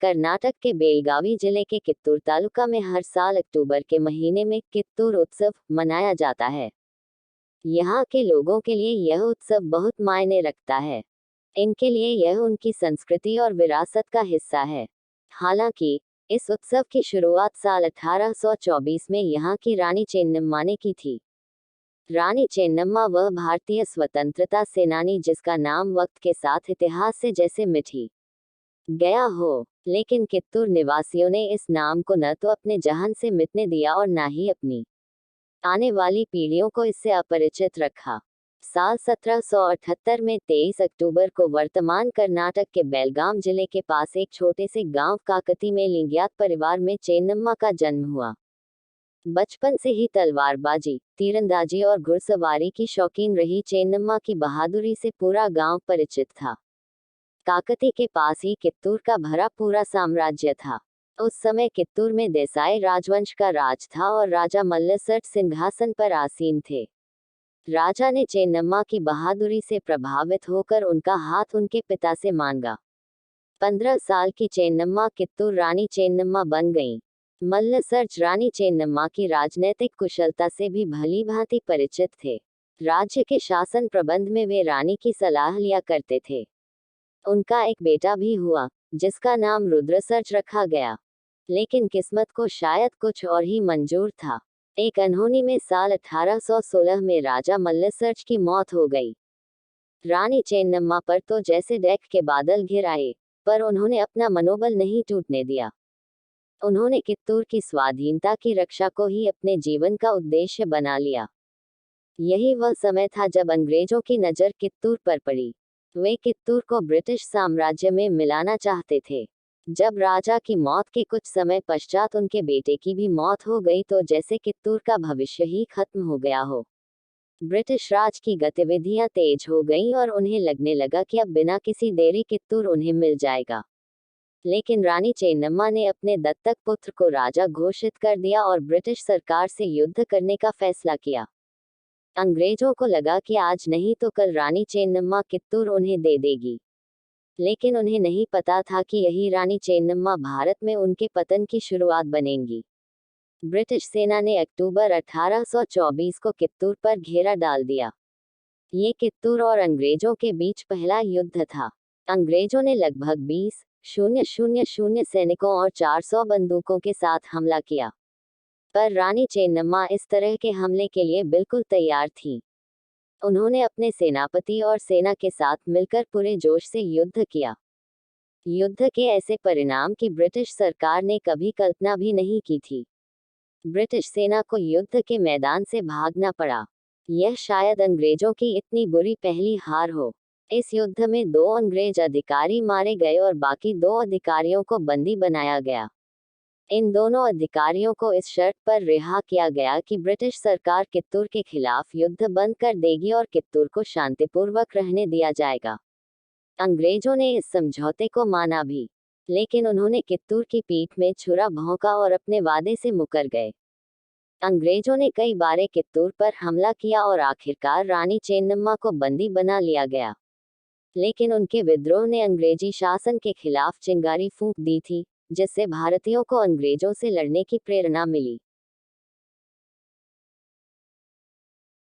कर्नाटक के बेलगावी जिले के कित्तूर तालुका में हर साल अक्टूबर के महीने में कित्तूर उत्सव मनाया जाता है। यहाँ के लोगों के लिए यह उत्सव बहुत मायने रखता है। इनके लिए यह उनकी संस्कृति और विरासत का हिस्सा है। हालांकि इस उत्सव की शुरुआत साल 1824 में यहाँ की रानी चेन्नम्मा ने की थी। रानी चेन्नम्मा वह भारतीय स्वतंत्रता सेनानी जिसका नाम वक्त के साथ इतिहास से जैसे मिट गया हो, लेकिन कित्तूर निवासियों ने इस नाम को न तो अपने जहन से मिटने दिया और न ही अपनी आने वाली पीढ़ियों को इससे अपरिचित रखा। साल 1778 में 23 अक्टूबर को वर्तमान कर्नाटक के बेलगाम जिले के पास एक छोटे से गांव काकती में लिंगियात परिवार में चेन्नम्मा का जन्म हुआ। बचपन से ही तलवारबाजी, तीरंदाजी और घुड़सवारी की शौकीन रही चेन्नम्मा की बहादुरी से पूरा गांव परिचित था। काकती के पास ही कित्तूर का भरा पूरा साम्राज्य था। उस समय कित्तूर में देसाई राजवंश का राज था और राजा मल्लसठ सिंहासन पर आसीन थे। राजा ने चेन्नम्मा की बहादुरी से प्रभावित होकर उनका हाथ उनके पिता से मांगा। 15 साल की चेन्नम्मा कित्तूर रानी चेन्नम्मा बन गईं। मल्लसठ रानी चेन्नम्मा की राजनैतिक कुशलता से भी भली भांति परिचित थे। राज्य के शासन प्रबंध में वे रानी की सलाह लिया करते थे। उनका एक बेटा भी हुआ, जिसका नाम रुद्रसर्ज रखा गया, लेकिन किस्मत को शायद कुछ और ही मंजूर था। एक अनहोनी में साल 1816 में राजा मल्लसर्ज की मौत हो गई। रानी चेन्नम्मा पर तो जैसे डैक के बादल घिर आए, पर उन्होंने अपना मनोबल नहीं टूटने दिया। उन्होंने कित्तूर की स्वाधीनता की रक्षा को ही अपने जीवन का उद्देश्य बना लिया। यही वह समय था जब अंग्रेजों की नज़र कित्तूर पर पड़ी। वे कित्तूर को ब्रिटिश साम्राज्य में मिलाना चाहते थे। जब राजा की मौत के कुछ समय पश्चात उनके बेटे की भी मौत हो गई तो जैसे कित्तूर का भविष्य ही खत्म हो गया हो। ब्रिटिश राज की गतिविधियां तेज हो गईं और उन्हें लगने लगा कि अब बिना किसी देरी कित्तूर उन्हें मिल जाएगा। लेकिन रानी चेन्नम्मा ने अपने दत्तक पुत्र को राजा घोषित कर दिया और ब्रिटिश सरकार से युद्ध करने का फैसला किया। अंग्रेजों को लगा कि आज नहीं तो कल रानी चेन्नम्मा कित्तूर उन्हें दे देगी, लेकिन उन्हें नहीं पता था कि यही रानी चेन्नम्मा भारत में उनके पतन की शुरुआत बनेंगी। ब्रिटिश सेना ने अक्टूबर 1824 को कित्तूर पर घेरा डाल दिया। ये कित्तूर और अंग्रेजों के बीच पहला युद्ध था। अंग्रेजों ने लगभग 20,000 सैनिकों और 400 बंदूकों के साथ हमला किया, पर रानी चेन्नम्मा इस तरह के हमले के लिए बिल्कुल तैयार थी। उन्होंने अपने सेनापति और सेना के साथ मिलकर पूरे जोश से युद्ध किया। युद्ध के ऐसे परिणाम की ब्रिटिश सरकार ने कभी कल्पना भी नहीं की थी। ब्रिटिश सेना को युद्ध के मैदान से भागना पड़ा। यह शायद अंग्रेजों की इतनी बुरी पहली हार हो। इस युद्ध में 2 अंग्रेज अधिकारी मारे गए और बाकी 2 अधिकारियों को बंदी बनाया गया। इन दोनों अधिकारियों को इस शर्त पर रिहा किया गया कि ब्रिटिश सरकार कित्तूर के खिलाफ युद्ध बंद कर देगी और कित्तूर को शांतिपूर्वक रहने दिया जाएगा। अंग्रेजों ने इस समझौते को माना भी, लेकिन उन्होंने कित्तूर की पीठ में छुरा भोंका और अपने वादे से मुकर गए। अंग्रेजों ने कई बार कित्तूर पर हमला किया और आखिरकार रानी चेन्नम्मा को बंदी बना लिया गया, लेकिन उनके विद्रोह ने अंग्रेजी शासन के खिलाफ चिंगारी फूंक दी थी, जिससे भारतीयों को अंग्रेजों से लड़ने की प्रेरणा मिली।